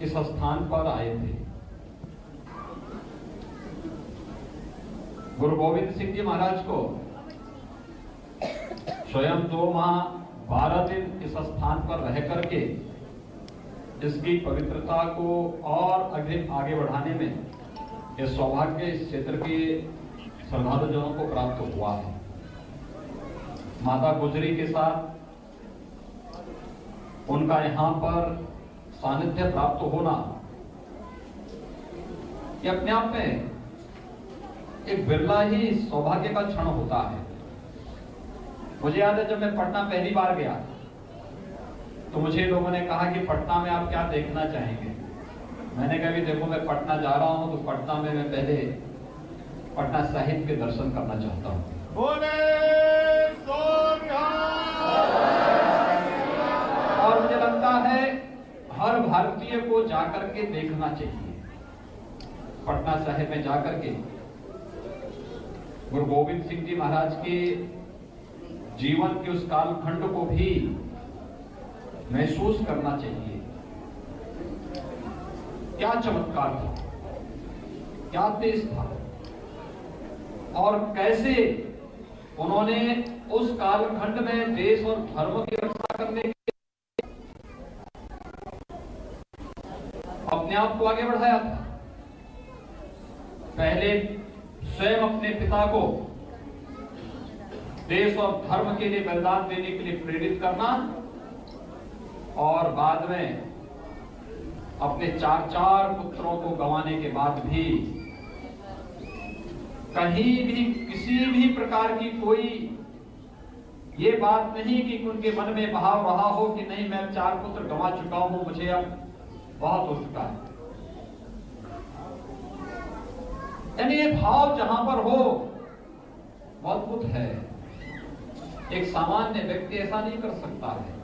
इस स्थान पर आए थे। गुरु गोविंद सिंह जी महाराज को स्वयं 2 माह 12 दिन इस स्थान पर रह करके इसकी पवित्रता को और आगे बढ़ाने में यह सौभाग्य इस क्षेत्र के श्रद्धालुजनों को प्राप्त हुआ है। माता गुजरी के साथ उनका यहाँ पर सानिध्य प्राप्त होना ये अपने आप में एक बिरला ही सौभाग्य का क्षण होता है। मुझे याद है जब मैं पटना पहली बार गया तो मुझे लोगों ने कहा कि पटना में आप क्या देखना चाहेंगे। मैंने कहा कि देखो मैं पटना जा रहा हूं तो पटना में मैं पहले पटना साहिब के दर्शन करना चाहता हूं। और मुझे लगता है हर भारतीय को जाकर के देखना चाहिए। पटना साहिब में जाकर के गुरु गोविंद सिंह जी महाराज के जीवन के उस कालखंड को भी महसूस करना चाहिए। क्या चमत्कार था, क्या तेज था और कैसे उन्होंने उस कालखंड में देश और धर्म की रक्षा करने के अपने आप को आगे बढ़ाया था। पहले स्वयं अपने पिता को देश और धर्म के लिए बलिदान देने के लिए प्रेरित करना और बाद में अपने 4 पुत्रों को गंवाने के बाद भी कहीं भी किसी भी प्रकार की कोई ये बात नहीं कि उनके मन में भाव रहा हो कि नहीं मैं 4 पुत्र गंवा चुका हूं, मुझे अब बहुत हो चुका है। यानी ये भाव जहां पर हो वो अद्भुत है। एक सामान्य व्यक्ति ऐसा नहीं कर सकता है।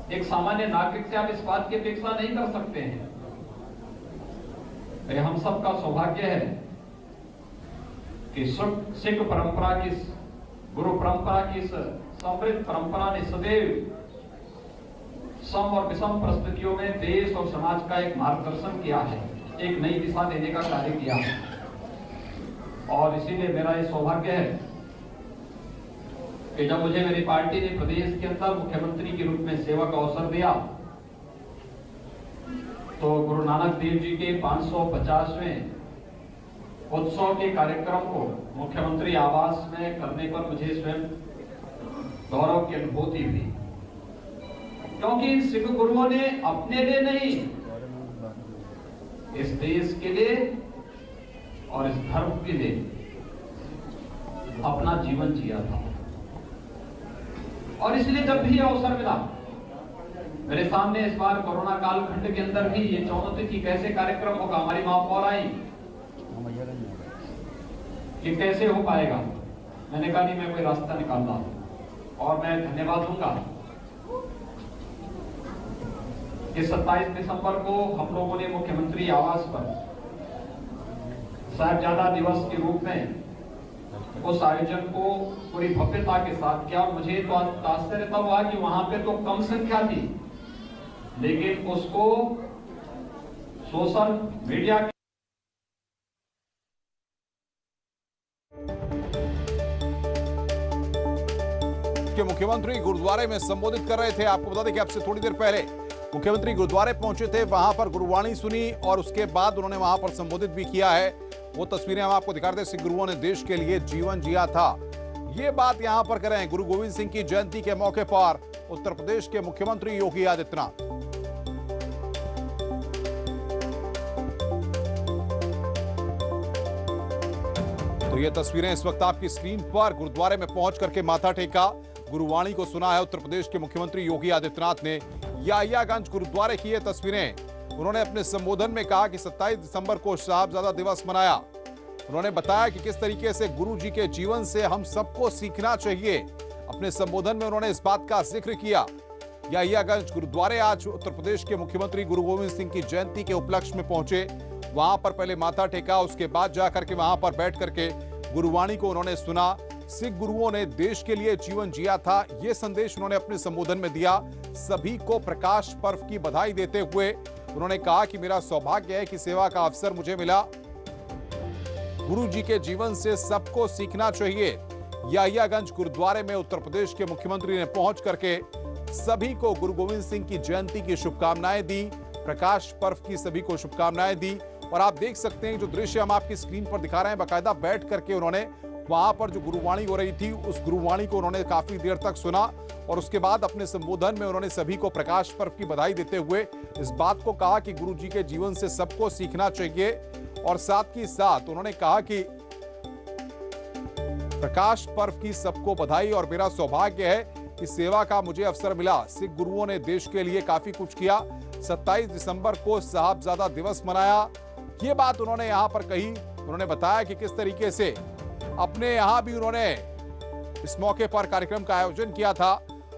एक सामान्य नागरिक से आप इस बात की अपेक्षा नहीं कर सकते हैं। ये हम सबका सौभाग्य है कि सिख परंपरा की, गुरु परंपरा की इस समृद्ध परंपरा ने सदैव सम और विषम परिस्थितियों में देश और समाज का एक मार्गदर्शन किया है, एक नई दिशा देने का कार्य किया है। और इसीलिए मेरा ये सौभाग्य है कि जब मुझे मेरी पार्टी ने प्रदेश के अंदर मुख्यमंत्री के रूप में सेवा का अवसर दिया तो गुरु नानक देव जी के 550वें उत्सव के कार्यक्रम को मुख्यमंत्री आवास में करने पर मुझे स्वयं गौरव की अनुभूति हुई, क्योंकि इन सिख गुरुओं ने अपने लिए नहीं, इस देश के लिए और इस धर्म के लिए अपना जीवन जिया था। और इसलिए जब भी अवसर मिला, मेरे सामने इस बार कोरोना कालखंड के अंदर भी ये 14 तिथि कैसे कार्यक्रम होगा, हमारी महापौर आई कि कैसे हो पाएगा। मैंने कहा नहीं, मैं कोई रास्ता निकालना और मैं धन्यवाद दूंगा कि 27 दिसंबर को हम लोगों ने मुख्यमंत्री आवास पर साहिबजादा दिवस के रूप में उस आयोजन को पूरी भव्यता के साथ किया। और मुझे तो आश्चर्य तब हुआ कि वहां पे तो कम संख्या थी, लेकिन उसको सोशल मीडिया के मुख्यमंत्री गुरुद्वारे में संबोधित कर रहे थे। आपको बता दें कि आपसे थोड़ी देर पहले मुख्यमंत्री गुरुद्वारे पहुंचे थे, वहां पर गुरुवाणी सुनी और उसके बाद उन्होंने वहां पर संबोधित भी किया है। वो तस्वीरें हम आपको दिखा रहे थे। सिख गुरुओं ने देश के लिए जीवन जिया था, ये बात यहां पर कर रहे हैं। गुरु गोविंद सिंह की जयंती के मौके पर उत्तर प्रदेश के मुख्यमंत्री योगी आदित्यनाथ। तो ये तस्वीरें इस वक्त आपकी स्क्रीन पर। गुरुद्वारे में पहुंच करके माथा टेका, गुरुवाणी को सुना है उत्तर प्रदेश के मुख्यमंत्री योगी आदित्यनाथ ने। याहियागंज गुरुद्वारे की ये तस्वीरें। उन्होंने अपने संबोधन में कहा कि 27 दिसंबर को साहिबजादा दिवस मनाया। उन्होंने बताया कि किस तरीके से गुरु जी के जीवन से हम सबको सीखना चाहिए। अपने संबोधन में उन्होंने इस बात का जिक्र किया। याहियागंज गुरुद्वारे आज उत्तर प्रदेश के मुख्यमंत्री गुरु गोविंद सिंह की जयंती के उपलक्ष्य में पहुंचे। वहां पर पहले माथा टेका, उसके बाद जाकर के वहां पर बैठ करके गुरुवाणी को उन्होंने सुना। सिख गुरुओं ने देश के लिए जीवन जिया था, ये संदेश उन्होंने अपने संबोधन में दिया। सभी को प्रकाश पर्व की बधाई देते हुए उन्होंने कहा कि मेरा सौभाग्य है कि सेवा का अवसर मुझे मिला। गुरु जी के जीवन से सबको सीखना चाहिए। याहियागंज गुरुद्वारे में उत्तर प्रदेश के मुख्यमंत्री ने पहुंच करके सभी को गुरु गोविंद सिंह की जयंती की शुभकामनाएं दी, प्रकाश पर्व की सभी को शुभकामनाएं दी। और आप देख सकते हैं जो दृश्य हम आपकी स्क्रीन पर दिखा रहे हैं, बाकायदा बैठ करके उन्होंने वहां पर जो गुरुवाणी हो रही थी उस गुरुवाणी को उन्होंने काफी देर तक सुना और उसके बाद अपने संबोधन में उन्होंने सभी को प्रकाश पर्व की बधाई देते हुए इस बात को कहा कि गुरु जी के जीवन से सबको सीखना चाहिए। और साथ ही साथ उन्होंने कहा कि प्रकाश पर्व की सबको बधाई और मेरा सौभाग्य है कि सेवा का मुझे अवसर मिला। सिख गुरुओं ने देश के लिए काफी कुछ किया। 27 दिसंबर को साहबजादा दिवस मनाया, ये बात उन्होंने यहां पर कही। उन्होंने बताया कि किस तरीके से अपने यहां भी उन्होंने इस मौके पर कार्यक्रम का आयोजन किया था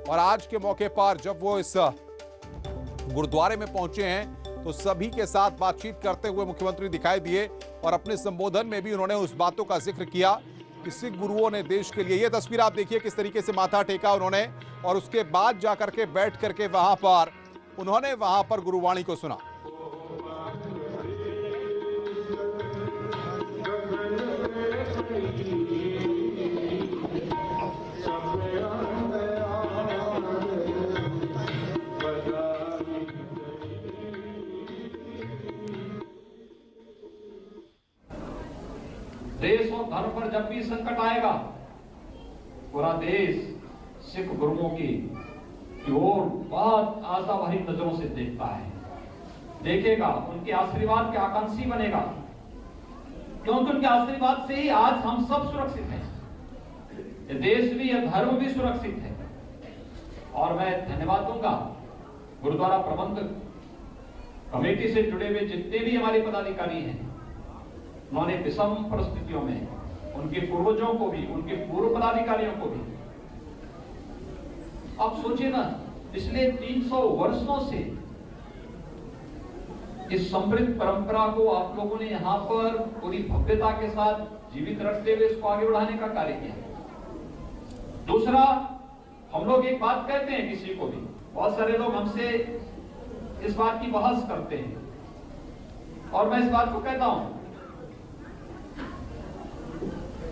और आज के मौके पर जब वो इस गुरुद्वारे में पहुंचे हैं तो सभी के साथ बातचीत करते हुए मुख्यमंत्री दिखाई दिए और अपने संबोधन में भी उन्होंने उस बातों का जिक्र किया कि सिख गुरुओं ने देश के लिए, ये तस्वीर आप देखिए किस तरीके से माथा टेका उन्होंने और उसके बाद जाकर के बैठ करके वहां पर गुरुवाणी को सुना। देश और धर्म पर जब भी संकट आएगा पूरा देश सिख गुरुओं की ओर बहुत आशा भरी नजरों से देखता है, देखेगा, उनके आशीर्वाद के आकांक्षी बनेगा, क्योंकि उनके आशीर्वाद से ही आज हम सब सुरक्षित हैं। ये देश भी, यह धर्म भी सुरक्षित है। और मैं धन्यवाद दूंगा गुरुद्वारा प्रबंधक कमेटी से जुड़े हुए जितने भी हमारे पदाधिकारी हैं। उन्होंने विषम परिस्थितियों में उनके पूर्वजों को भी, उनके पूर्व पदाधिकारियों को भी, आप सोचिए ना, पिछले 300 वर्षों से इस समृद्ध परंपरा को आप लोगों ने यहां पर पूरी भव्यता के साथ जीवित रखते हुए इसको आगे बढ़ाने का कार्य किया। दूसरा, हम लोग एक बात कहते हैं किसी को भी, बहुत सारे लोग हमसे इस बात की बहस करते हैं और मैं इस बात को कहता हूं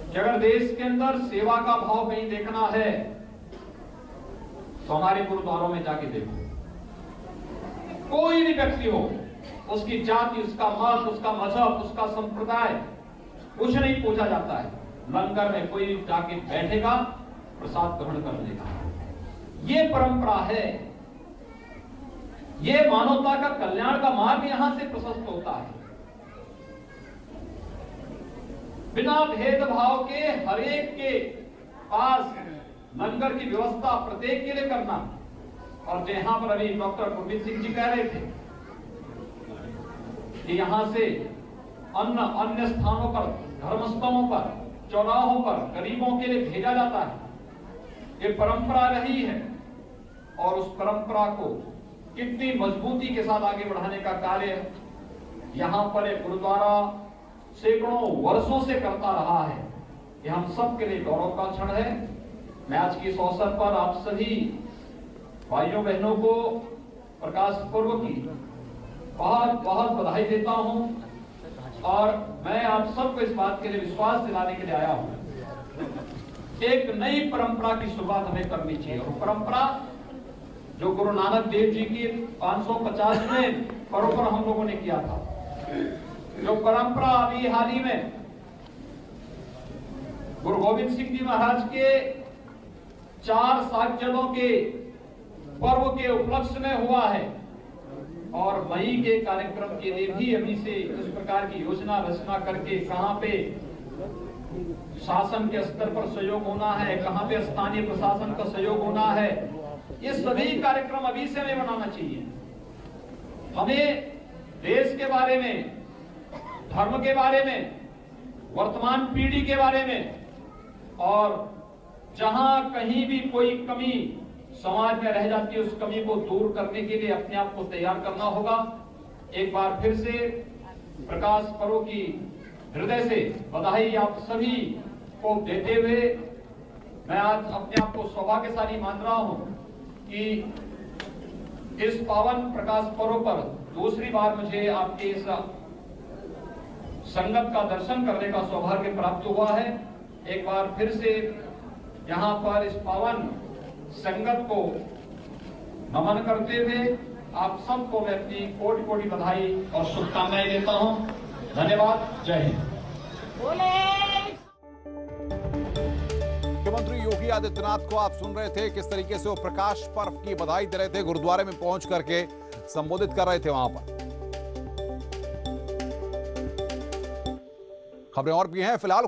कि अगर देश के अंदर सेवा का भाव कहीं देखना है तो हमारे गुरुद्वारों में जाके देखो। कोई भी व्यक्ति हो, उसकी जाति, उसका मत, उसका मजहब, उसका संप्रदाय, कुछ नहीं पूछा जाता है। लंगर में कोई जाके बैठेगा, प्रसाद ग्रहण कर लेगा। ये परंपरा है। ये मानवता का कल्याण का मार्ग यहां से प्रशस्त होता है। बिना भेदभाव के हर एक के पास लंगर की व्यवस्था प्रत्येक के लिए करना। और जहां पर अभी डॉक्टर गोविंद सिंह जी कह रहे थे कि यहां से अन्न अन्य स्थानों पर, धर्मस्थलों पर, चौराहों पर गरीबों के लिए भेजा जाता है, ये परंपरा रही है। और उस परंपरा को कितनी मजबूती के साथ आगे बढ़ाने का कार्य यहां पर एक गुरुद्वारा सैकड़ों वर्षों से करता रहा है। ये हम सब के लिए गौरव का क्षण है। मैं आज की इस अवसर पर आप सभी भाइयों बहनों को प्रकाश पर्व की बहुत बहुत बधाई देता हूं और मैं आप सबको इस बात के लिए विश्वास दिलाने के लिए आया हूं। एक नई परंपरा की शुरुआत हमें करनी चाहिए और परंपरा जो गुरु नानक देव जी की 550वें पर्व पर हम लोगों ने किया था, जो परंपरा अभी हाल ही में गुरु गोविंद सिंह जी महाराज के 4 साक्षरों के पर्व के उपलक्ष्य में हुआ है। और मई के कार्यक्रम के लिए भी अभी से इस प्रकार की योजना रचना करके कहां पे शासन के स्तर पर सहयोग होना है, कहां पे स्थानीय प्रशासन का सहयोग होना है, ये सभी कार्यक्रम अभी से हमें बनाना चाहिए। हमें देश के बारे में, धर्म के बारे में, वर्तमान पीढ़ी के बारे में और जहां कहीं भी कोई कमी समाज में रह जाती है उस कमी को दूर करने के लिए अपने आप को तैयार करना होगा। एक बार फिर से प्रकाश पर्व की हृदय से बधाई आप सभी को देते हुए मैं आज अपने आप को सौभाग्यशाली मान रहा हूं कि इस पावन प्रकाश पर्व पर दूसरी बार मुझे आपके इस संगत का दर्शन करने का सौभाग्य प्राप्त हुआ है। एक बार फिर से यहाँ पर इस पावन संगत को नमन करते हुए आप सबको मैं अपनी कोटि कोटि बधाई और शुभकामनाएं देता हूं। धन्यवाद। जय हिंद। मुख्यमंत्री योगी आदित्यनाथ को आप सुन रहे थे किस तरीके से वो प्रकाश पर्व की बधाई दे रहे थे, गुरुद्वारे में पहुंच करके संबोधित कर रहे थे वहां पर। खबरें और भी हैं, फिलहाल